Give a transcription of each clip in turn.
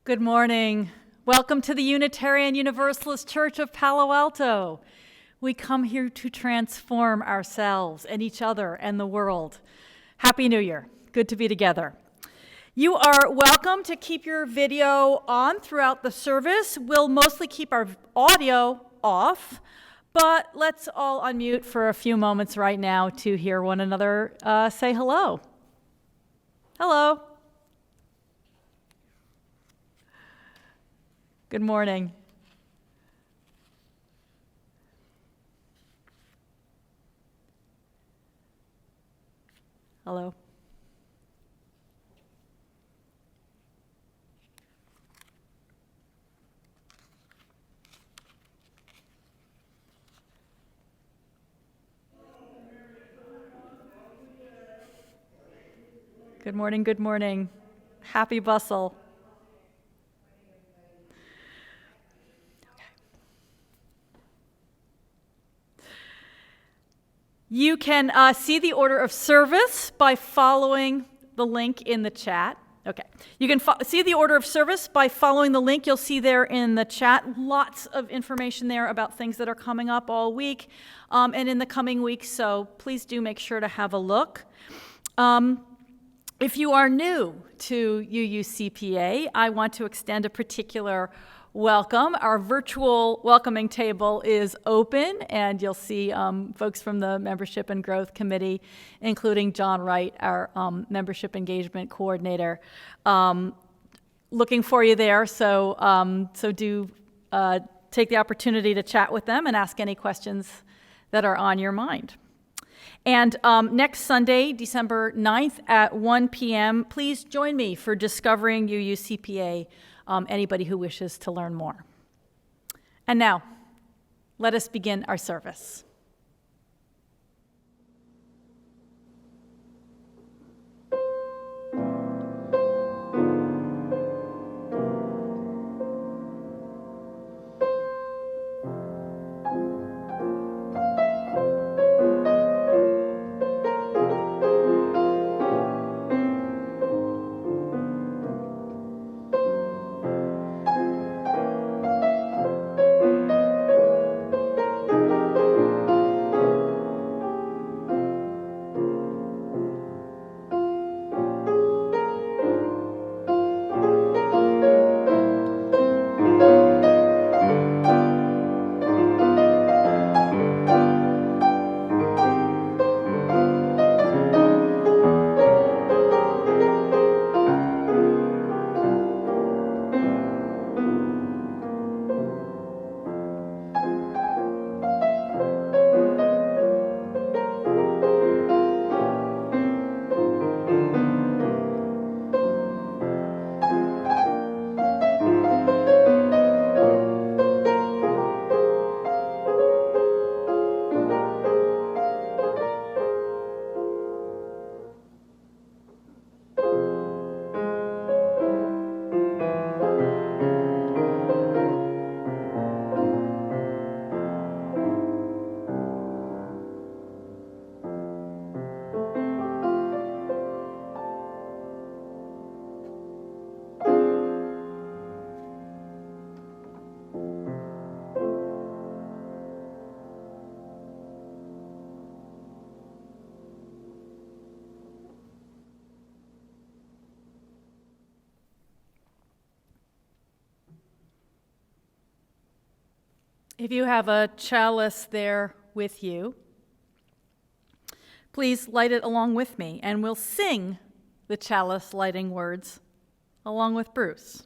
Good morning. Welcome to the Unitarian Universalist Church of Palo Alto. We come here to transform ourselves and each other and the world. Happy New Year. Good to be together. You are welcome to keep your video on throughout the service. We'll mostly keep our audio off, but let's all unmute for a few moments right now to hear one another say hello. Hello. Good morning. Hello. Good morning, good morning. Happy bustle. You can see the order of service by following the link in the chat. Okay, you can see the order of service by following the link you'll see there in the chat. Lots of information there about things that are coming up all week and in the coming weeks, so please do make sure to have a look. If you are new to UUCPA, I want to extend a particular welcome. Our virtual welcoming table is open, and you'll see folks from the Membership and Growth Committee, including John Wright, our Membership Engagement Coordinator, looking for you there. So do take the opportunity to chat with them and ask any questions that are on your mind. And next Sunday, December 9th at 1 p.m., please join me for Discovering UUCPA, anybody who wishes to learn more. And now, let us begin our service. If you have a chalice there with you, please light it along with me, and we'll sing the chalice lighting words along with Bruce.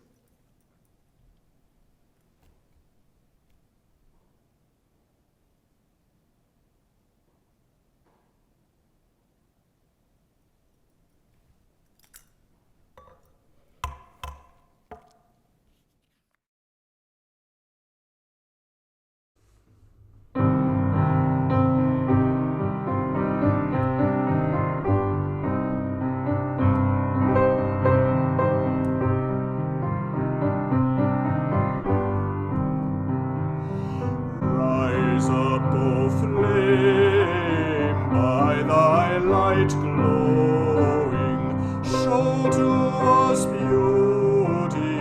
Glowing, show to us beauty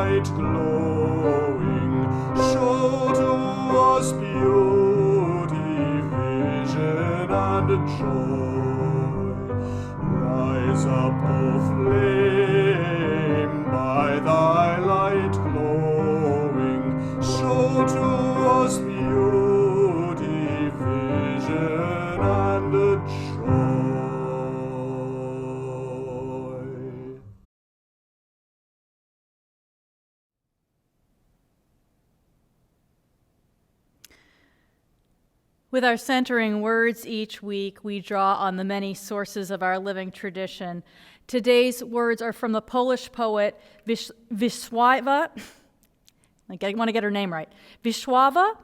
light glowing, show to us beauty, vision, and joy. Rise up, O flame, by thy light glowing, show to us beauty, vision, and joy. With our centering words each week, we draw on the many sources of our living tradition. Today's words are from the Polish poet Wisława, I want to get her name right, Wisława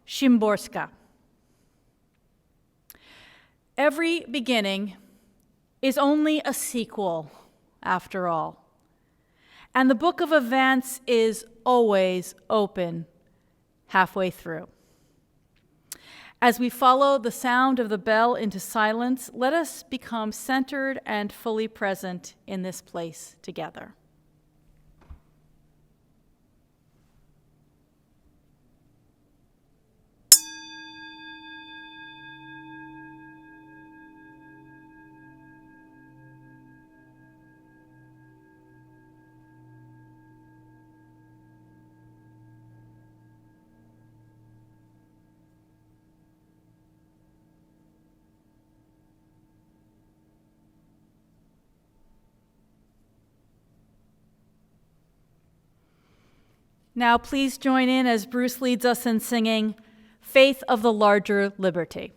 Szymborska. Every beginning is only a sequel, after all. And the book of events is always open halfway through. As we follow the sound of the bell into silence, let us become centered and fully present in this place together. Now please join in as Bruce leads us in singing Faith of the Larger Liberty.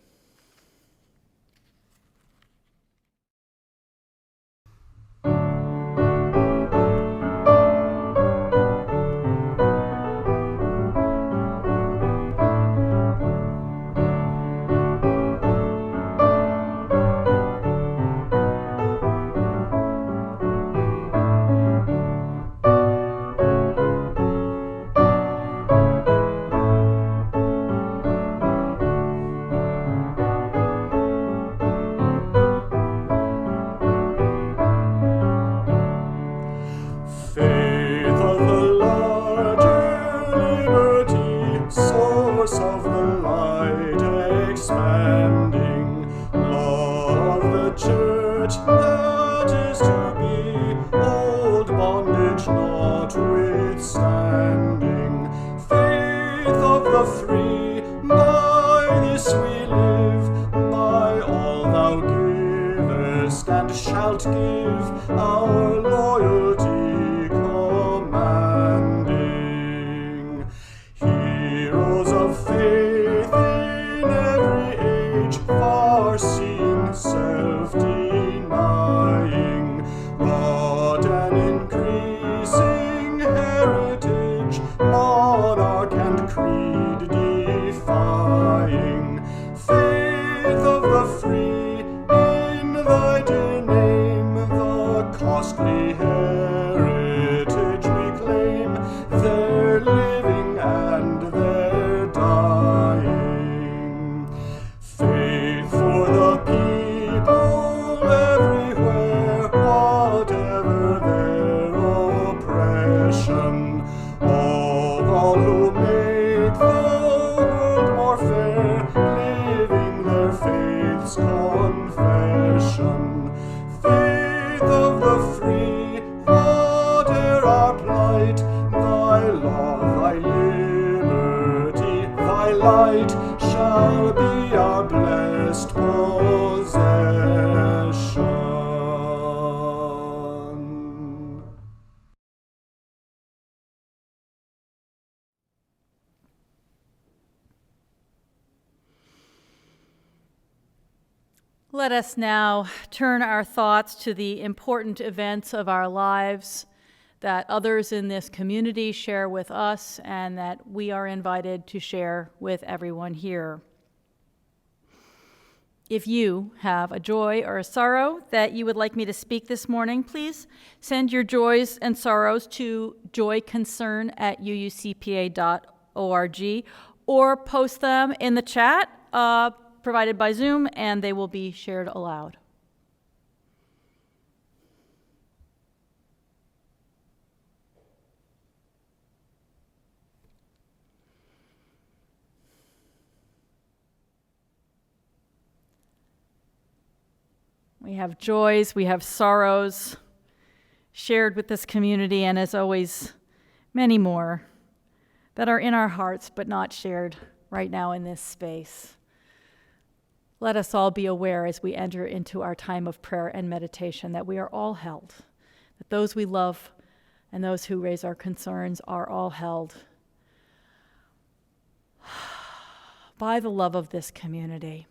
Let us now turn our thoughts to the important events of our lives that others in this community share with us and that we are invited to share with everyone here. If you have a joy or a sorrow that you would like me to speak this morning, please send your joys and sorrows to joyconcern@uucpa.org or post them in the chat provided by Zoom, and they will be shared aloud. We have joys, we have sorrows shared with this community, and as always, many more that are in our hearts but not shared right now in this space. Let us all be aware as we enter into our time of prayer and meditation that we are all held, that those we love and those who raise our concerns are all held by the love of this community.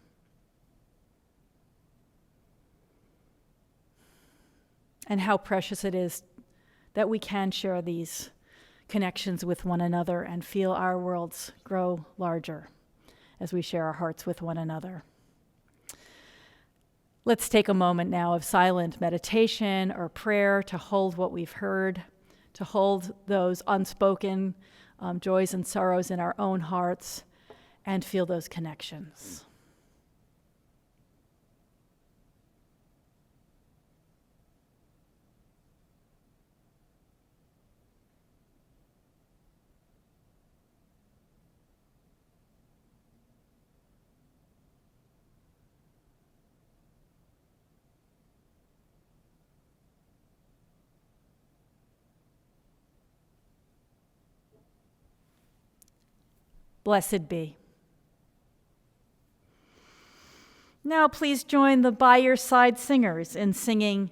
And how precious it is that we can share these connections with one another and feel our worlds grow larger as we share our hearts with one another. Let's take a moment now of silent meditation or prayer to hold what we've heard, to hold those unspoken joys and sorrows in our own hearts, and feel those connections. Blessed be. Now please join the By Your Side singers in singing,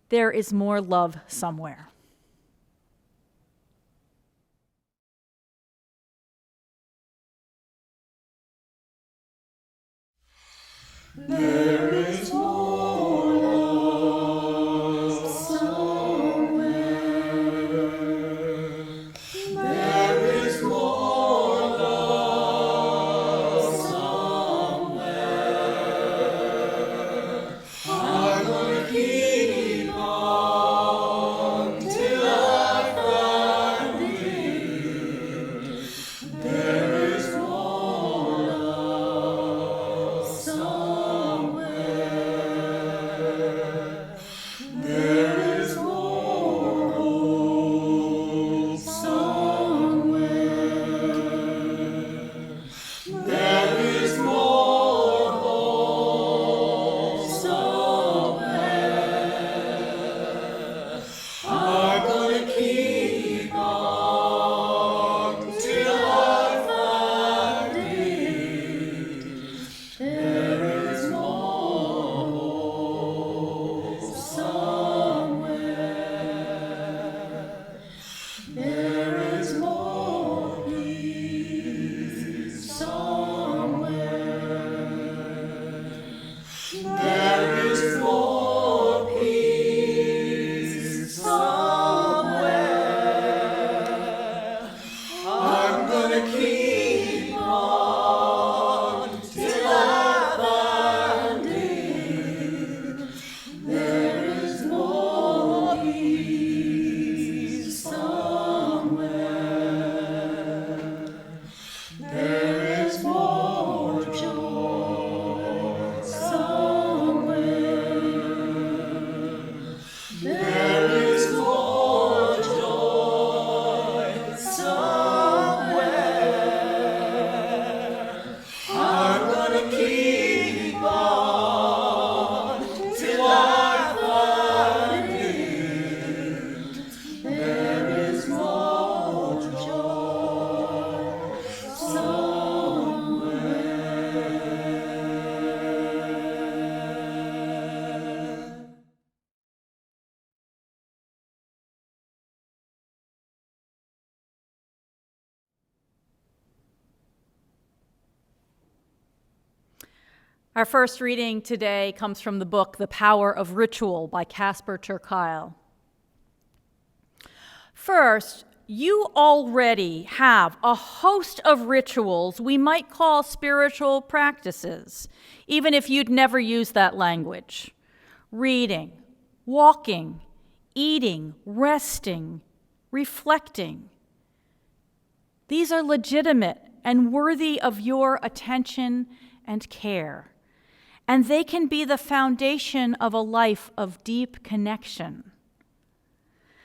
There Is More Love Somewhere. There is more love somewhere. There is more love somewhere. I will keep on till I find you. There is more love somewhere. There is more hope somewhere. There is more hope somewhere. I'm gonna keep on till I find you. There is more hope somewhere. There is more peace somewhere. There is more peace somewhere. I'm gonna keep on till I find you. There is more peace somewhere. There is more joy somewhere. There is more joy somewhere. I'm gonna keep on till I find you. There is more joy somewhere. Our first reading today comes from the book The Power of Ritual by Casper ter Kuile. First, you already have a host of rituals we might call spiritual practices, even if you'd never use that language. Reading, walking, eating, resting, reflecting. These are legitimate and worthy of your attention and care, and they can be the foundation of a life of deep connection.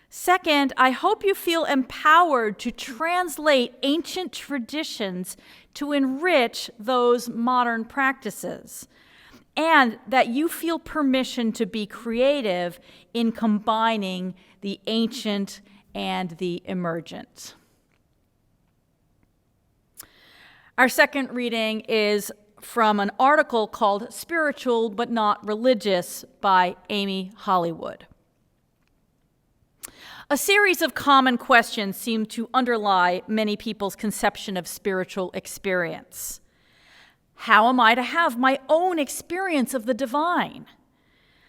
Second, I hope you feel empowered to translate ancient traditions to enrich those modern practices. and that you feel permission to be creative in combining the ancient and the emergent. Our second reading is from an article called Spiritual But Not Religious by Amy Hollywood. A series of common questions seem to underlie many people's conception of spiritual experience. How am I to have my own experience of the divine?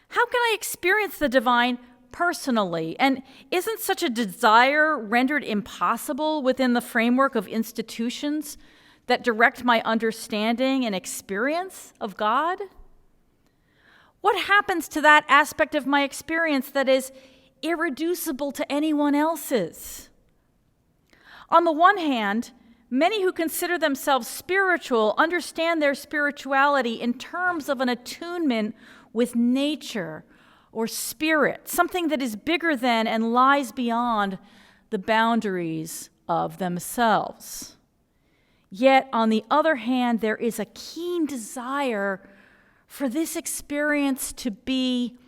How can I experience the divine personally? And isn't such a desire rendered impossible within the framework of institutions that direct my understanding and experience of God? What happens to that aspect of my experience that is irreducible to anyone else's? On the one hand, many who consider themselves spiritual understand their spirituality in terms of an attunement with nature or spirit, something that is bigger than and lies beyond the boundaries of themselves. Yet, on the other hand, there is a keen desire for this experience to be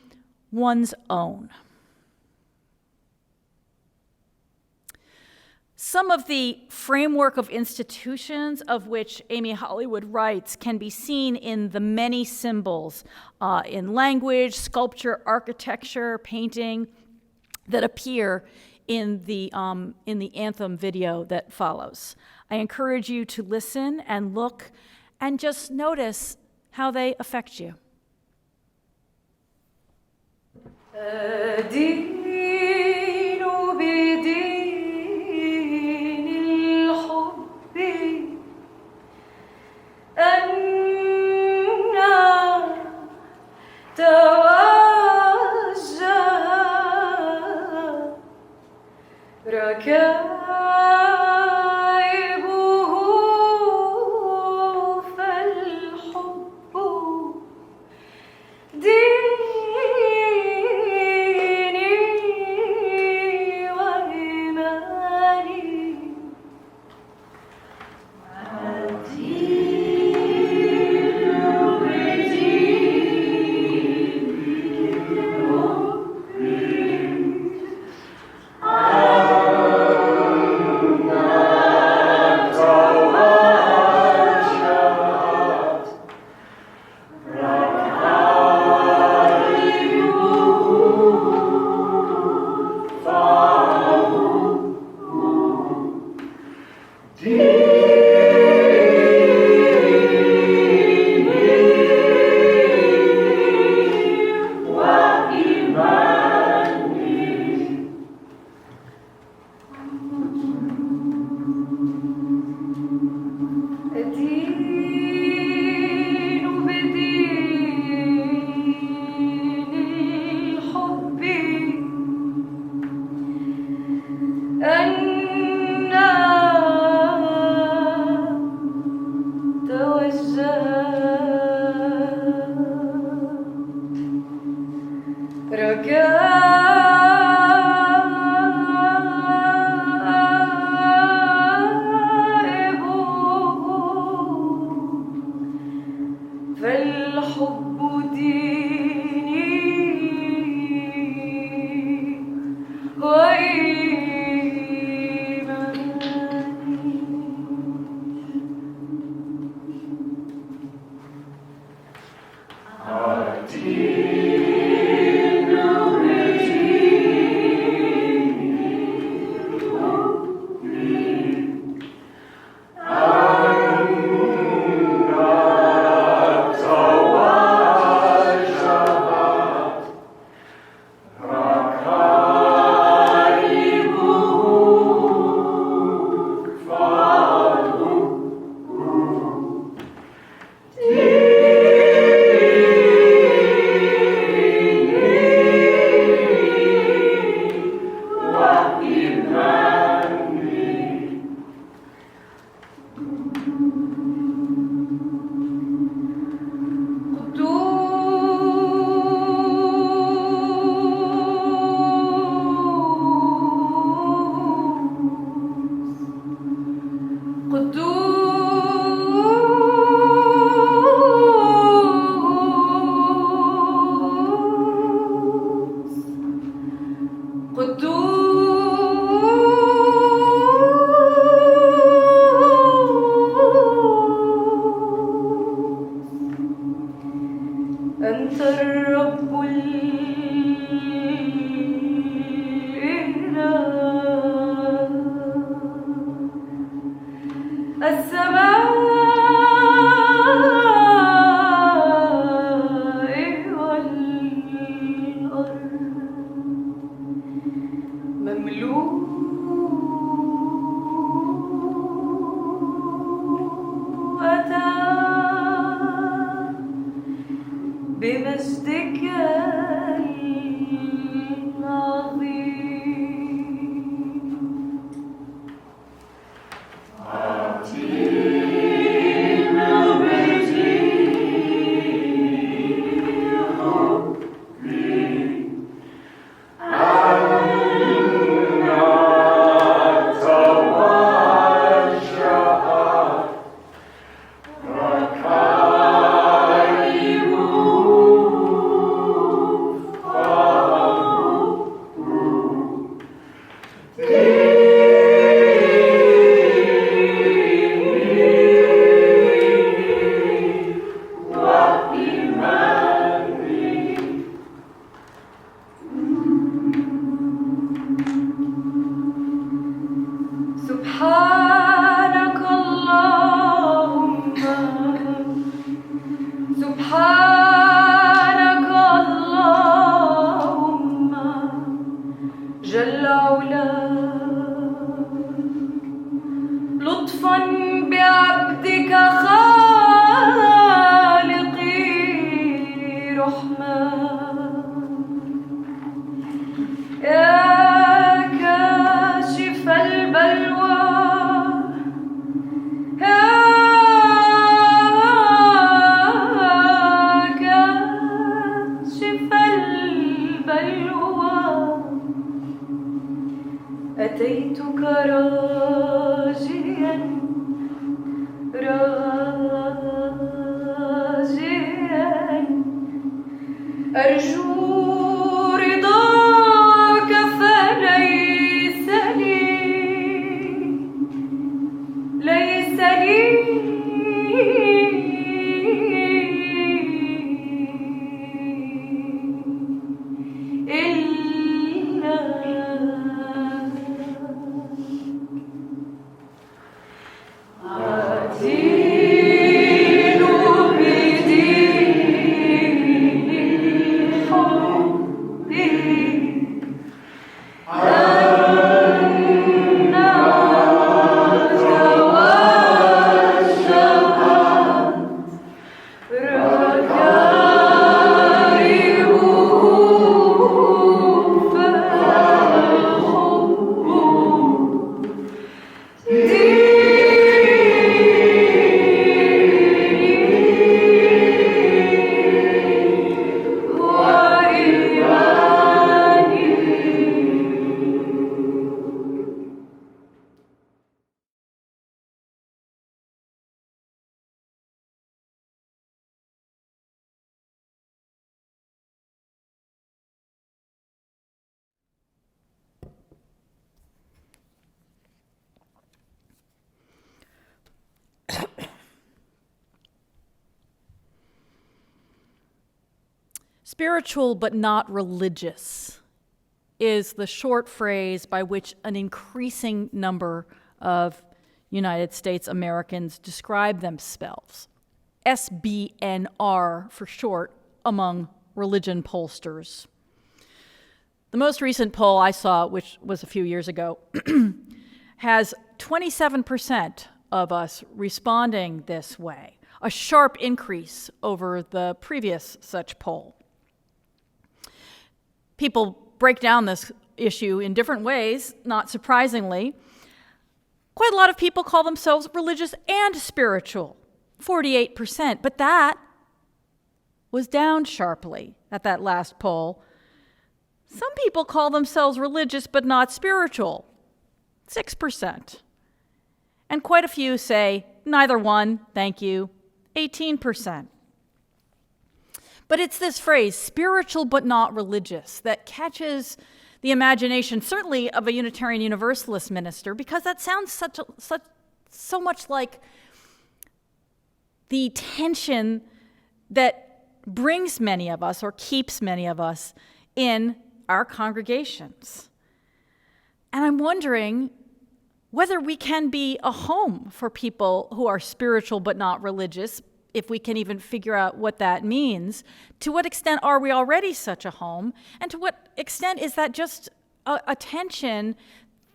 one's own. Some of the framework of institutions of which Amy Hollywood writes can be seen in the many symbols in language, sculpture, architecture, painting that appear in the anthem video that follows. I encourage you to listen and look and just notice how they affect you. السماء والأرض مملوءة بمجدك سبحانك اللهم سبحانك اللهم جل علاك لطفا بعبدك خالقي رحمن يا كاشف البلوى يا كاشف البلوى أتيتك راجيا أرجو رضاك فليس لي إلا أدين بدين الحب أنك وجهت ركائبه فالحب Spiritual but not religious is the short phrase by which an increasing number of United States Americans describe themselves. SBNR for short among religion pollsters. The most recent poll I saw, which was a few years ago, has 27% of us responding this way, a sharp increase over the previous such poll. People break down this issue in different ways, not surprisingly. Quite a lot of people call themselves religious and spiritual, 48%, but that was down sharply at that last poll. Some people call themselves religious but not spiritual, 6%. And quite a few say, neither one, thank you, 18%. But it's this phrase, spiritual but not religious, that catches the imagination, certainly of a Unitarian Universalist minister, because that sounds so much like the tension that brings many of us or keeps many of us in our congregations. And I'm wondering, whether we can be a home for people who are spiritual but not religious, if we can even figure out what that means. To what extent are we already such a home? And to what extent is that just a tension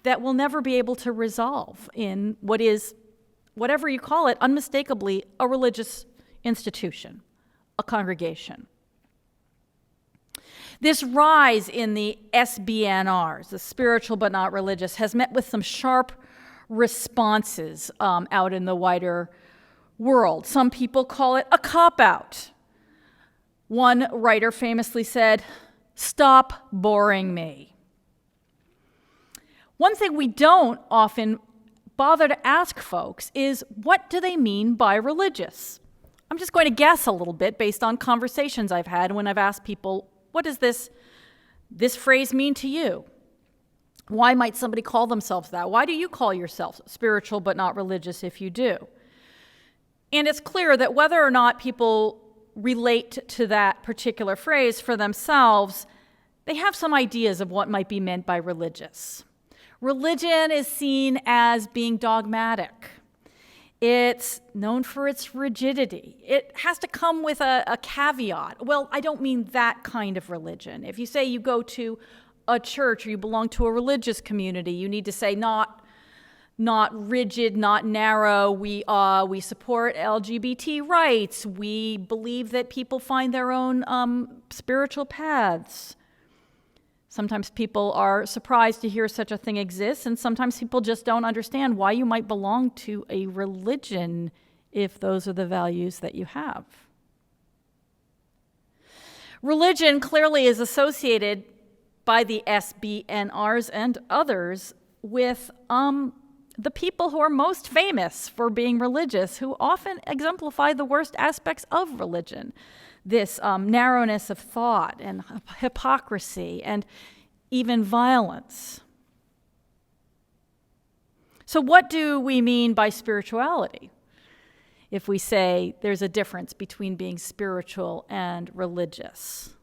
that we'll never be able to resolve in what is, whatever you call it, unmistakably a religious institution, a congregation? This rise in the SBNRs, the spiritual but not religious, has met with some sharp responses out in the wider world. Some people call it a cop-out. One writer famously said, "Stop boring me." One thing we don't often bother to ask folks is, what do they mean by religious? I'm just going to guess a little bit based on conversations I've had when I've asked people, what does this phrase mean to you? Why might somebody call themselves that? Why do you call yourself spiritual but not religious if you do? And it's clear that whether or not people relate to that particular phrase for themselves, they have some ideas of what might be meant by religious. Religion is seen as being dogmatic. It's known for its rigidity. It has to come with a caveat. Well, I don't mean that kind of religion. If you say you go to a church or you belong to a religious community, you need to say not rigid, not narrow. We support LGBT rights. We believe that people find their own spiritual paths. Sometimes people are surprised to hear such a thing exists, and sometimes people just don't understand why you might belong to a religion if those are the values that you have. Religion clearly is associated by the SBNRs and others with the people who are most famous for being religious, who often exemplify the worst aspects of religion. This narrowness of thought and hypocrisy and even violence. So what do we mean by spirituality if we say there's a difference between being spiritual and religious?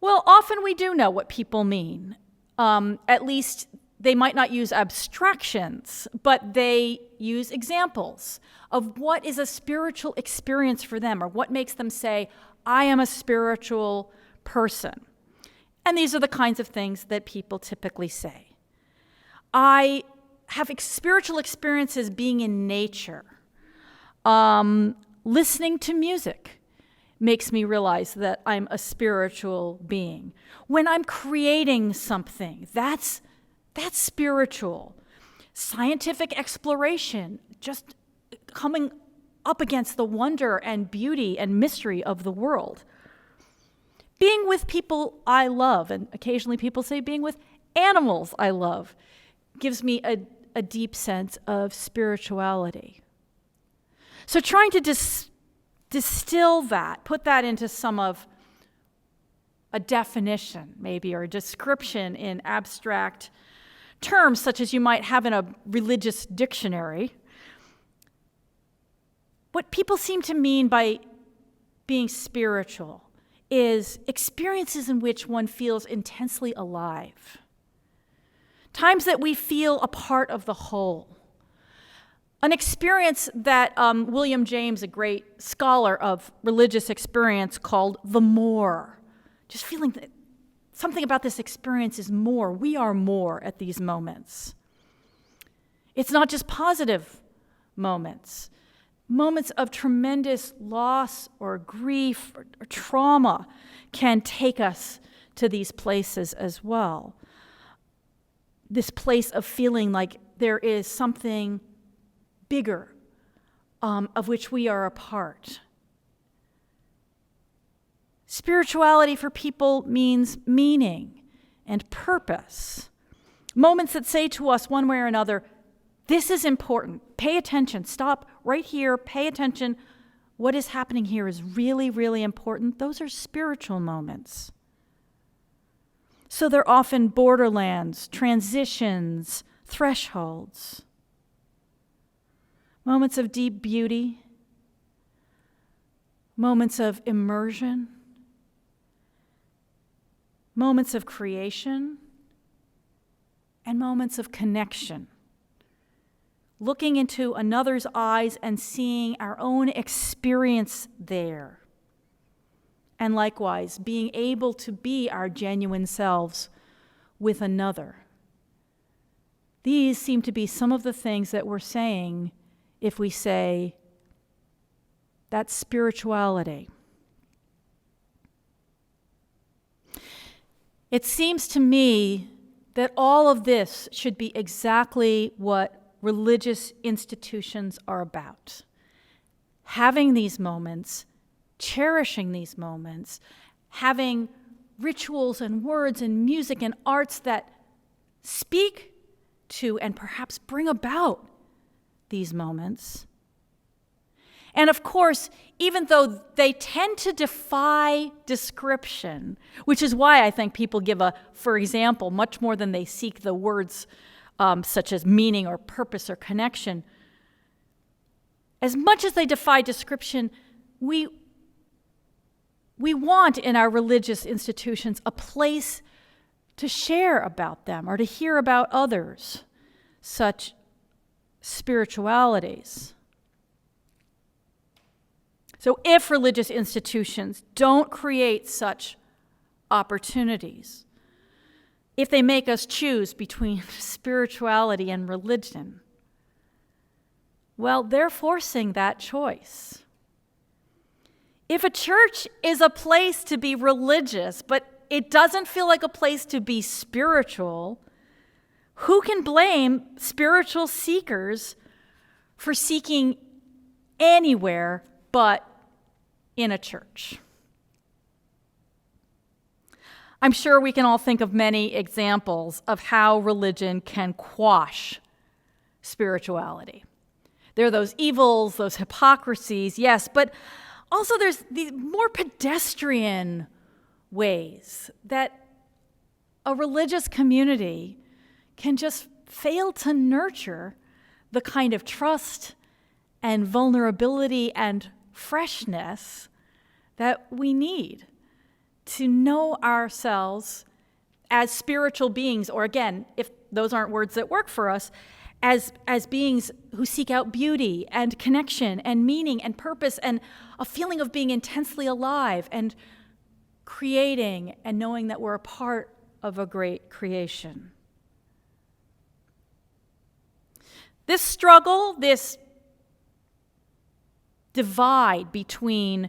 Well, often we do know what people mean. At least they might not use abstractions, but they use examples of what is a spiritual experience for them, or what makes them say, I am a spiritual person. And these are the kinds of things that people typically say. I have spiritual experiences being in nature. Listening to music makes me realize that I'm a spiritual being. When I'm creating something, that's spiritual. Scientific exploration, just coming up against the wonder and beauty and mystery of the world. Being with people I love, and occasionally people say being with animals I love, gives me a deep sense of spirituality. So trying to distill that, put that into some of a definition maybe, or a description in abstract terms such as you might have in a religious dictionary. What people seem to mean by being spiritual is experiences in which one feels intensely alive. Times that we feel a part of the whole. An experience that William James, a great scholar of religious experience, called the more. Just feeling that something about this experience is more. We are more at these moments. It's not just positive moments. Moments of tremendous loss or grief or trauma can take us to these places as well. This place of feeling like there is something bigger of which we are a part. Spirituality for people means meaning and purpose. Moments that say to us one way or another, this is important. Pay attention. Stop right here. Pay attention. What is happening here is really, really important. Those are spiritual moments. So they're often borderlands, transitions, thresholds. Moments of deep beauty. Moments of immersion. Moments of creation. and moments of connection. Looking into another's eyes and seeing our own experience there. And likewise, being able to be our genuine selves with another. These seem to be some of the things that we're saying if we say that's spirituality. It seems to me that all of this should be exactly what religious institutions are about. Having these moments, cherishing these moments, having rituals and words and music and arts that speak to and perhaps bring about these moments. And of course, even though they tend to defy description, which is why I think people give for example, much more than they seek the words such as meaning or purpose or connection, as much as they defy description, we want in our religious institutions a place to share about them or to hear about others, such spiritualities. So if religious institutions don't create such opportunities, if they make us choose between spirituality and religion, well, they're forcing that choice. If a church is a place to be religious, but it doesn't feel like a place to be spiritual, who can blame spiritual seekers for seeking anywhere but in a church? I'm sure we can all think of many examples of how religion can quash spirituality. There are those evils, those hypocrisies, yes, but also there's the more pedestrian ways that a religious community can just fail to nurture the kind of trust and vulnerability and freshness that we need to know ourselves as spiritual beings, or again, if those aren't words that work for us, as beings who seek out beauty and connection and meaning and purpose and a feeling of being intensely alive and creating and knowing that we're a part of a great creation. This struggle, this divide between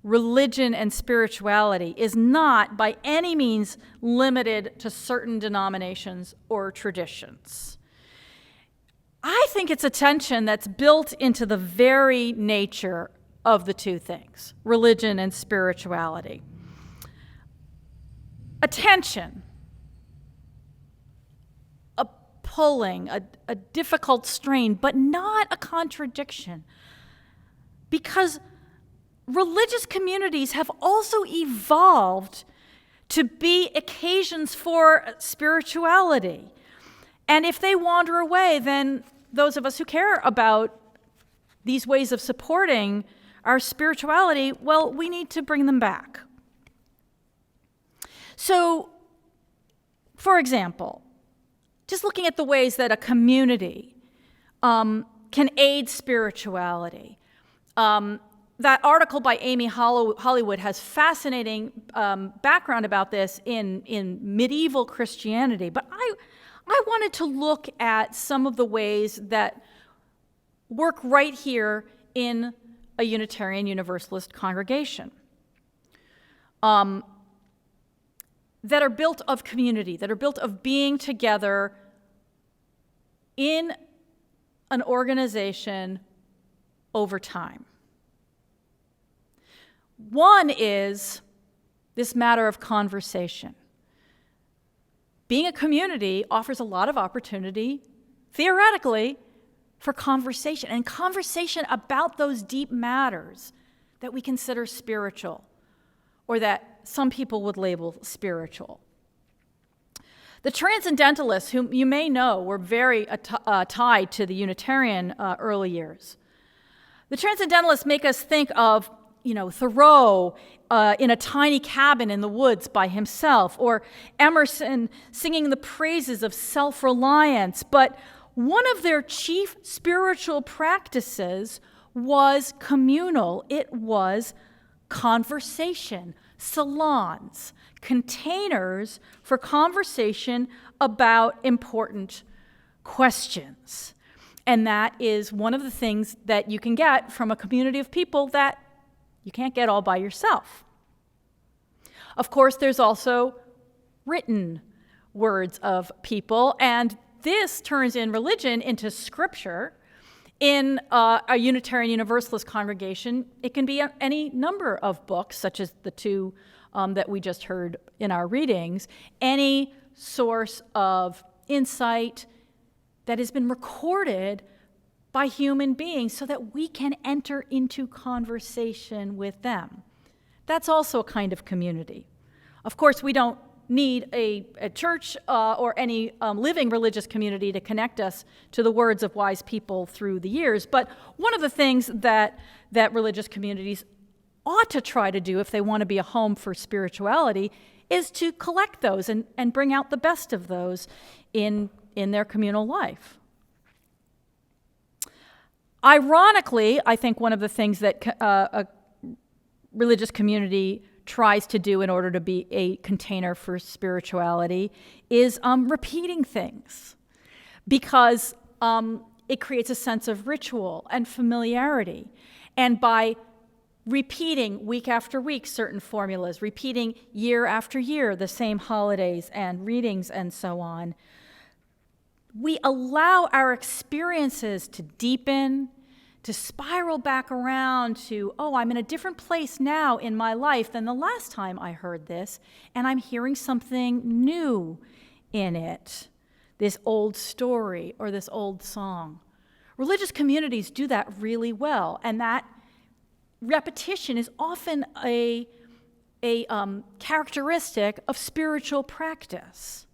religion and spirituality is not by any means limited to certain denominations or traditions. I think it's a tension that's built into the very nature of the two things, religion and spirituality. A tension, a pulling, a difficult strain, but not a contradiction. Because religious communities have also evolved to be occasions for spirituality. And if they wander away, then those of us who care about these ways of supporting our spirituality, well, we need to bring them back. So, for example, just looking at the ways that a community can aid spirituality. That article by Amy Hollywood has fascinating background about this in medieval Christianity. But I wanted to look at some of the ways that work right here in a Unitarian Universalist congregation. That are built of community, that are built of being together in an organization over time. One is this matter of conversation. Being a community offers a lot of opportunity, theoretically, for conversation, and conversation about those deep matters that we consider spiritual, or that some people would label spiritual. The Transcendentalists, whom you may know, were very tied to the Unitarian early years. The Transcendentalists make us think of Thoreau in a tiny cabin in the woods by himself, or Emerson singing the praises of self-reliance. But one of their chief spiritual practices was communal. It was conversation, salons, containers for conversation about important questions. And that is one of the things that you can get from a community of people that you can't get all by yourself. Of course, there's also written words of people, and this turns in religion into scripture. In a Unitarian Universalist congregation, it can be any number of books, such as the two that we just heard in our readings, any source of insight that has been recorded by human beings so that we can enter into conversation with them. That's also a kind of community. Of course, we don't need a church or any living religious community to connect us to the words of wise people through the years. But one of the things that religious communities ought to try to do if they want to be a home for spirituality is to collect those and bring out the best of those in their communal life. Ironically, I think one of the things that a religious community tries to do in order to be a container for spirituality is repeating things, because it creates a sense of ritual and familiarity. And by repeating week after week certain formulas, repeating year after year the same holidays and readings and so on, we allow our experiences to deepen, to spiral back around to, oh, I'm in a different place now in my life than the last time I heard this, and I'm hearing something new in it, this old story or this old song. Religious communities do that really well, and that repetition is often a characteristic of spiritual practice.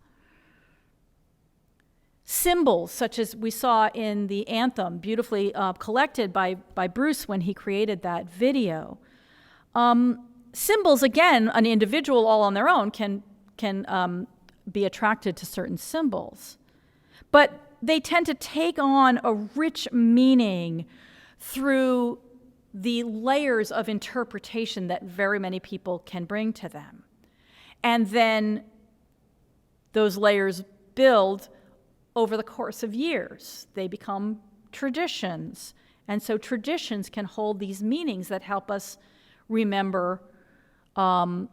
Symbols, such as we saw in the anthem, beautifully collected by Bruce when he created that video. Symbols, again, an individual all on their own can be attracted to certain symbols. But they tend to take on a rich meaning through the layers of interpretation that very many people can bring to them. And then those layers build over the course of years. They become traditions. And so traditions can hold these meanings that help us remember the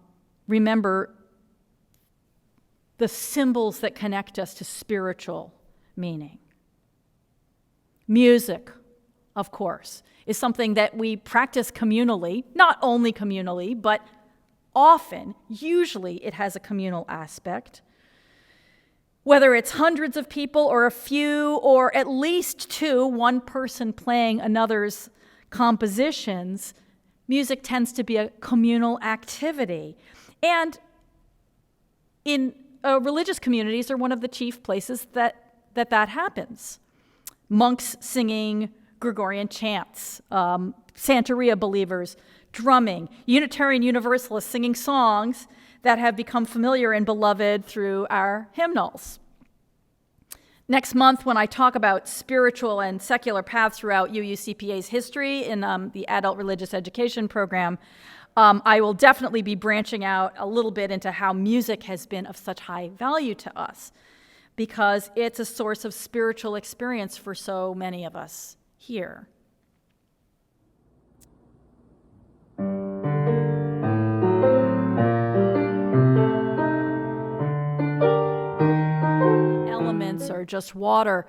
symbols that connect us to spiritual meaning. Music, of course, is something that we practice communally, not only communally, but often, usually it has a communal aspect. Whether it's hundreds of people or a few or at least two, one person playing another's compositions, music tends to be a communal activity. And in religious communities are one of the chief places that happens. Monks singing Gregorian chants, Santeria believers drumming, Unitarian Universalists singing songs that have become familiar and beloved through our hymnals. Next month, when I talk about spiritual and secular paths throughout UUCPA's history in the adult religious education program, I will definitely be branching out a little bit into how music has been of such high value to us, because it's a source of spiritual experience for so many of us here. Elements or just water,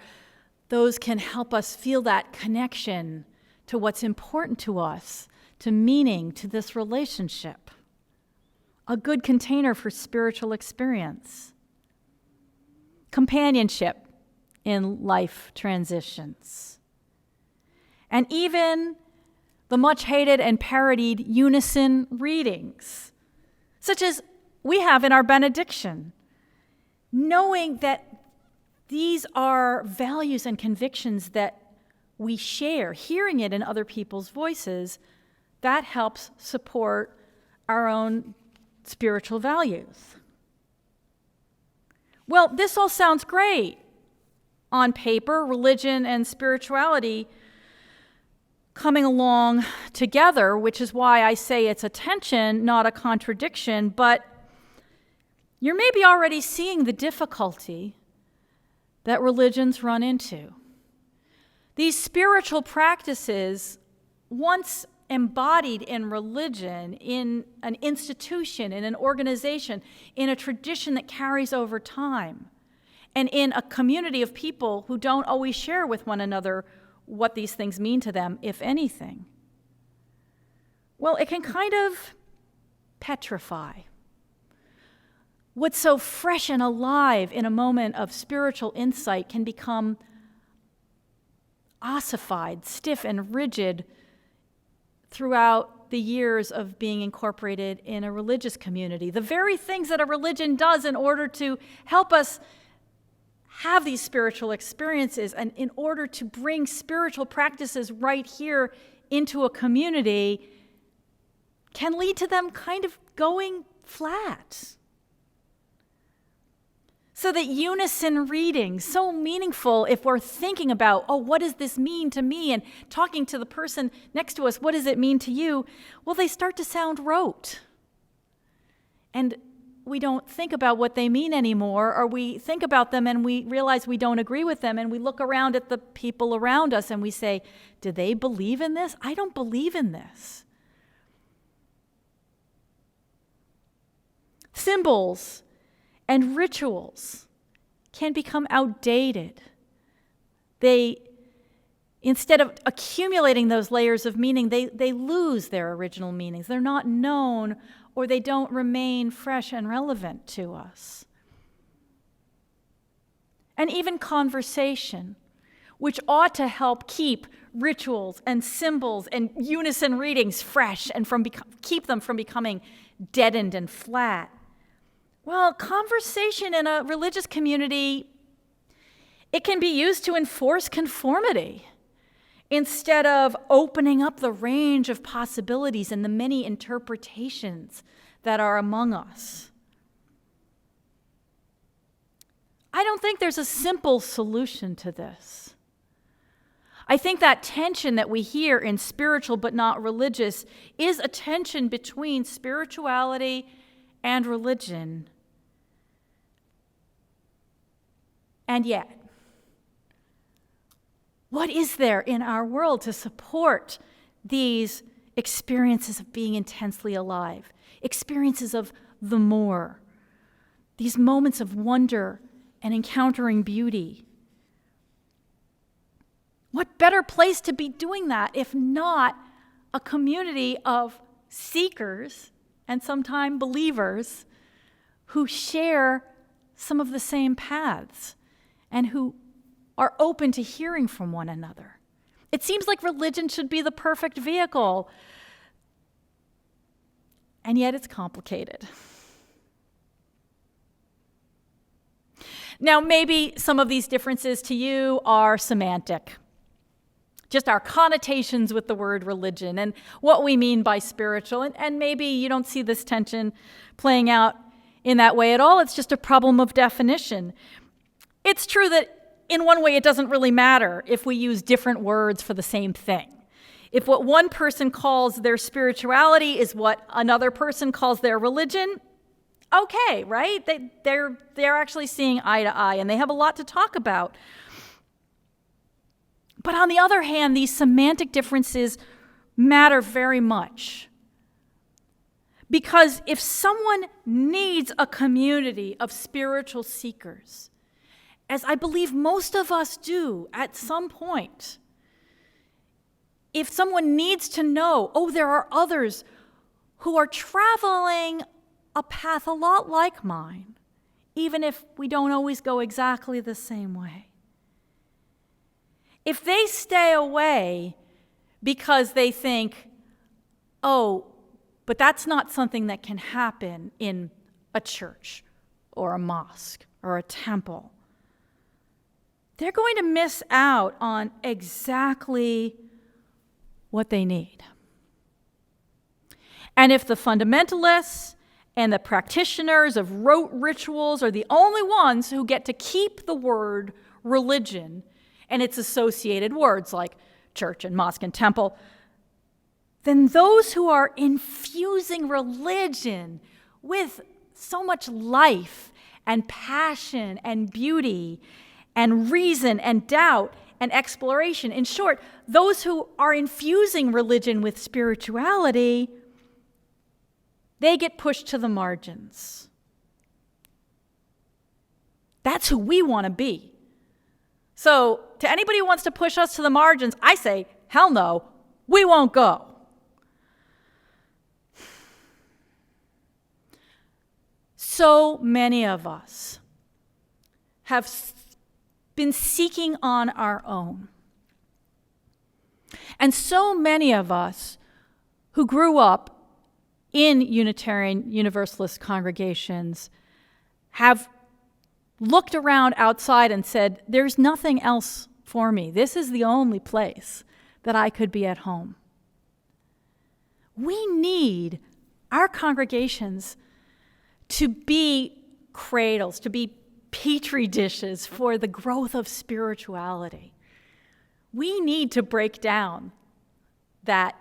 those can help us feel that connection to what's important to us, to meaning, to this relationship. A good container for spiritual experience. Companionship in life transitions. And even the much hated and parodied unison readings, such as we have in our benediction. Knowing that these are values and convictions that we share, hearing it in other people's voices, that helps support our own spiritual values. Well, this all sounds great. On paper, religion and spirituality coming along together, which is why I say it's a tension, not a contradiction, but you're maybe already seeing the difficulty that religions run into. These spiritual practices, once embodied in religion, in an institution, in an organization, in a tradition that carries over time, and in a community of people who don't always share with one another what these things mean to them, if anything, well, it can kind of petrify. What's so fresh and alive in a moment of spiritual insight can become ossified, stiff and rigid throughout the years of being incorporated in a religious community. The very things that a religion does in order to help us have these spiritual experiences and in order to bring spiritual practices right here into a community can lead to them kind of going flat. So that unison reading, so meaningful if we're thinking about, oh, what does this mean to me? And talking to the person next to us, what does it mean to you? Well, they start to sound rote. And we don't think about what they mean anymore, or we think about them and we realize we don't agree with them, and we look around at the people around us and we say, do they believe in this? I don't believe in this. Symbols and rituals can become outdated. Instead of accumulating those layers of meaning, they lose their original meanings. They're not known, or they don't remain fresh and relevant to us. And even conversation, which ought to help keep rituals and symbols and unison readings fresh and keep them from becoming deadened and flat. Well, conversation in a religious community, it can be used to enforce conformity instead of opening up the range of possibilities and the many interpretations that are among us. I don't think there's a simple solution to this. I think that tension that we hear in spiritual but not religious is a tension between spirituality and religion. And yet, what is there in our world to support these experiences of being intensely alive, experiences of the more, these moments of wonder and encountering beauty? What better place to be doing that if not a community of seekers and sometimes believers who share some of the same paths and who are open to hearing from one another? It seems like religion should be the perfect vehicle, and yet it's complicated. Now, maybe some of these differences to you are semantic, just our connotations with the word religion and what we mean by spiritual, and maybe you don't see this tension playing out in that way at all. It's just a problem of definition. It's true that in one way, it doesn't really matter if we use different words for the same thing. If what one person calls their spirituality is what another person calls their religion, okay, right? They're actually seeing eye to eye, and they have a lot to talk about. But on the other hand, these semantic differences matter very much. Because if someone needs a community of spiritual seekers, as I believe most of us do at some point, if someone needs to know, oh, there are others who are traveling a path a lot like mine, even if we don't always go exactly the same way. If they stay away because they think, oh, but that's not something that can happen in a church or a mosque or a temple, they're going to miss out on exactly what they need. And if the fundamentalists and the practitioners of rote rituals are the only ones who get to keep the word religion and its associated words like church and mosque and temple, then those who are infusing religion with so much life and passion and beauty and reason and doubt and exploration, in short, those who are infusing religion with spirituality, they get pushed to the margins. That's who we want to be. So, to anybody who wants to push us to the margins, I say, hell no, we won't go. So many of us have been seeking on our own. And so many of us who grew up in Unitarian Universalist congregations have looked around outside and said, there's nothing else for me. This is the only place that I could be at home. We need our congregations to be cradles, to be petri dishes for the growth of spirituality. We need to break down that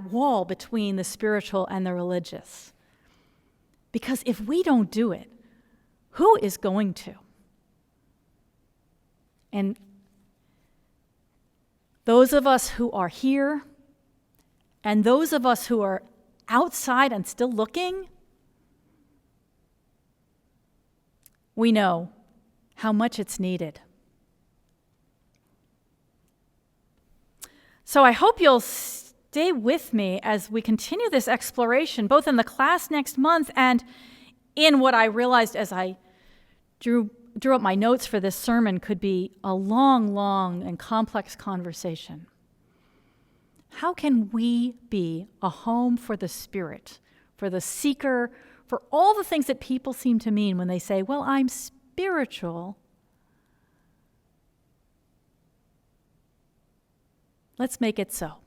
wall between the spiritual and the religious. Because if we don't do it, who is going to? And those of us who are here and those of us who are outside and still looking, we know how much it's needed. So I hope you'll stay with me as we continue this exploration, both in the class next month and in what I realized as I drew up my notes for this sermon could be a long and complex conversation. How can we be a home for the spirit, for the seeker, for all the things that people seem to mean when they say, well, I'm spiritual? Let's make it so.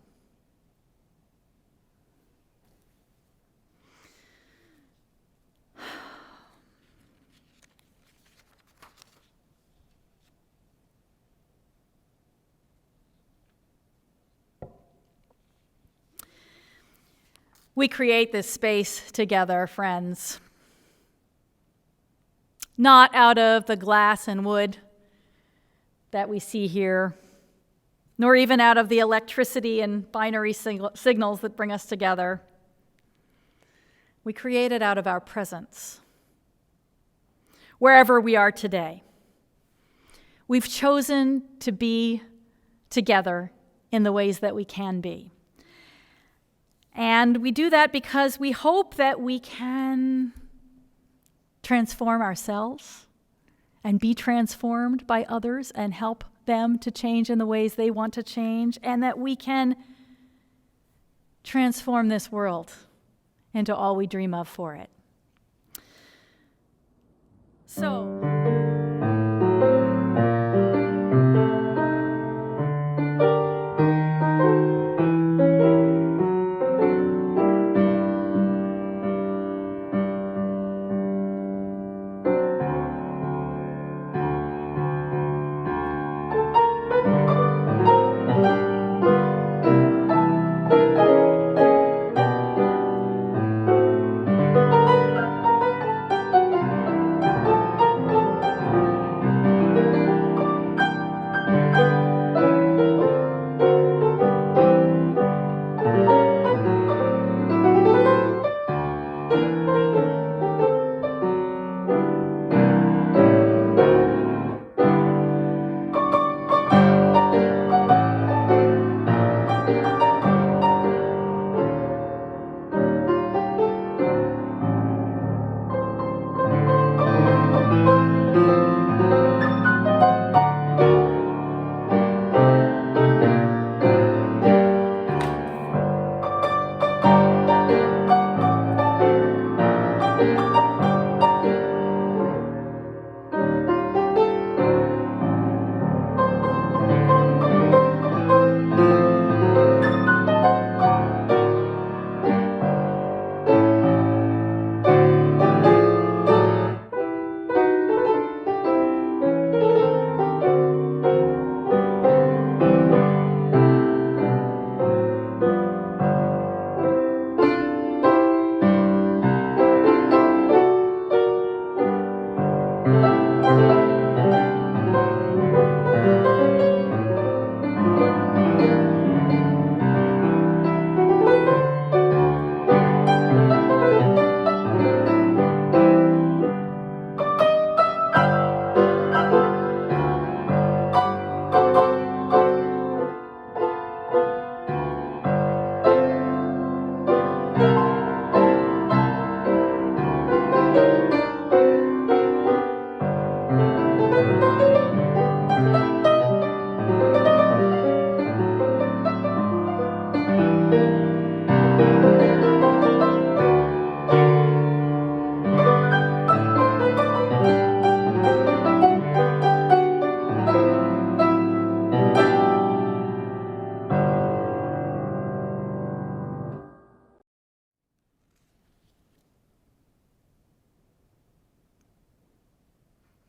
We create this space together, friends, not out of the glass and wood that we see here, nor even out of the electricity and binary signals that bring us together. We create it out of our presence, wherever we are today. We've chosen to be together in the ways that we can be. And we do that because we hope that we can transform ourselves and be transformed by others and help them to change in the ways they want to change, and that we can transform this world into all we dream of for it. So,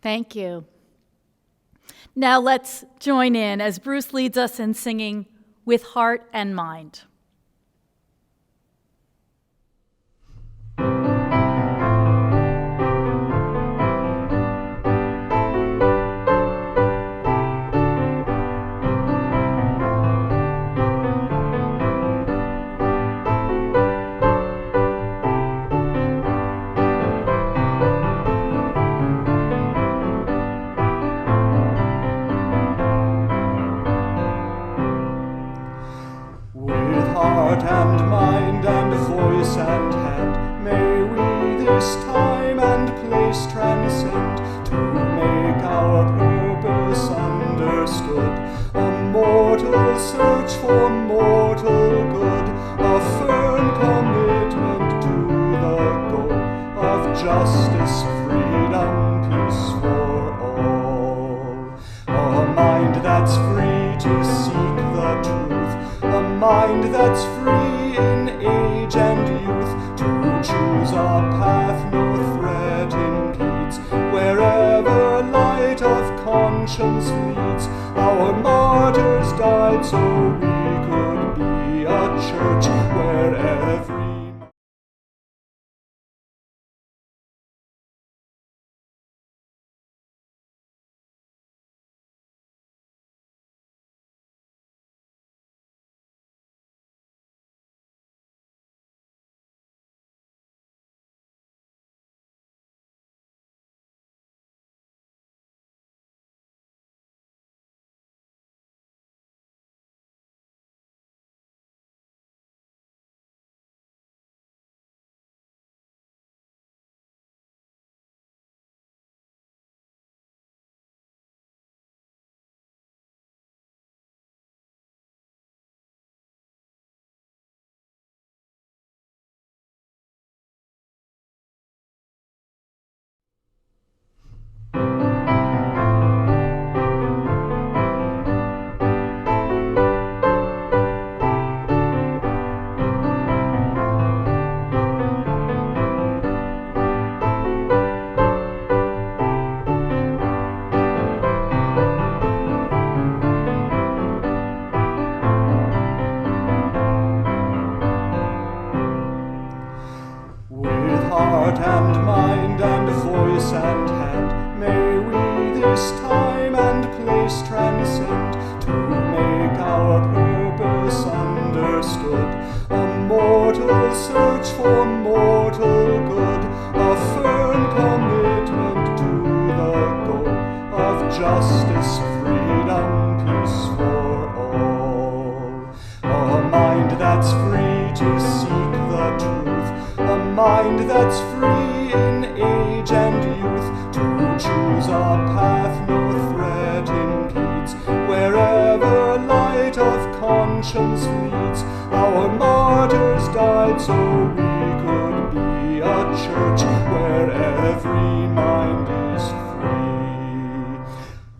Thank you. Now let's join in as Bruce leads us in singing With Heart and Mind. Heart and mind and voice and hand, may we this time and place transcend to make our purpose understood. A mortal search for mortal good, a firm commitment to the goal of justice, freedom, peace for all. A mind that's free to seek the truth, a mind that's free in age and youth, to choose a path no threat impedes. Wherever light of conscience leads, our martyrs died so we could be a church where every heart and mind and voice and hand, may we this time and place transcend to make our purpose understood. A mortal search for mortal good, a firm commitment to the goal of justice, freedom, peace for all. A mind that's free to seek the truth, a mind that's free in age and youth, to choose a path no threat impedes. Wherever light of conscience leads, our martyrs died so we could be a church where every mind is free.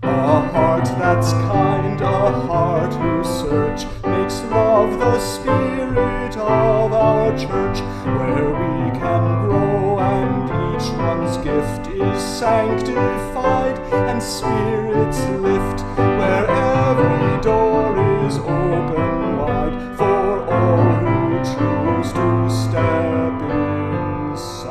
A heart that's kind, a heart whose search makes love the spirit of our church, where we can grow and each one's gift is sanctified and spirits lift, where every door is open wide for all who choose to step inside.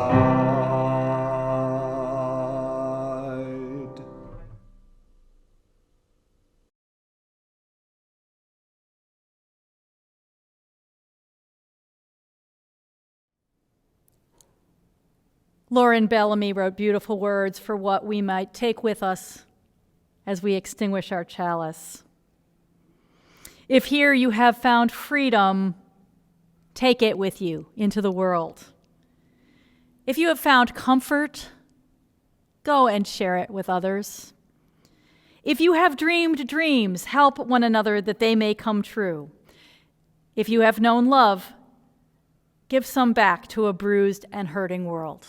Lauren Bellamy wrote beautiful words for what we might take with us as we extinguish our chalice. If here you have found freedom, take it with you into the world. If you have found comfort, go and share it with others. If you have dreamed dreams, help one another that they may come true. If you have known love, give some back to a bruised and hurting world.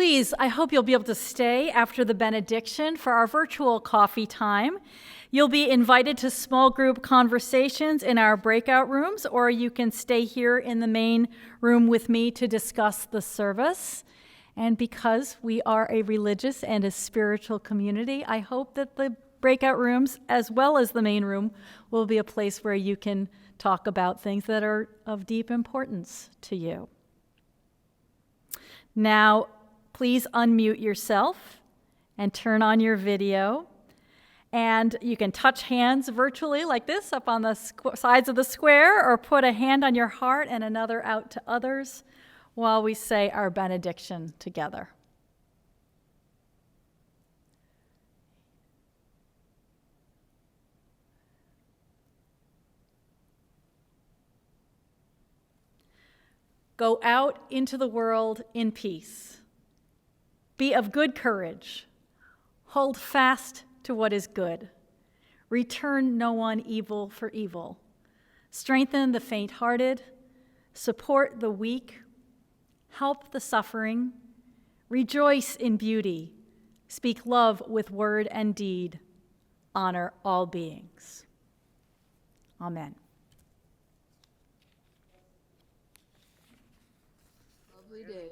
Please, I hope you'll be able to stay after the benediction for our virtual coffee time. You'll be invited to small group conversations in our breakout rooms, or you can stay here in the main room with me to discuss the service. And because we are a religious and a spiritual community, I hope that the breakout rooms, as well as the main room, will be a place where you can talk about things that are of deep importance to you. Now, please unmute yourself and turn on your video. And you can touch hands virtually like this up on the sides of the square, or put a hand on your heart and another out to others while we say our benediction together. Go out into the world in peace. Be of good courage. Hold fast to what is good. Return no one evil for evil. Strengthen the faint-hearted. Support the weak. Help the suffering. Rejoice in beauty. Speak love with word and deed. Honor all beings. Amen. Lovely day.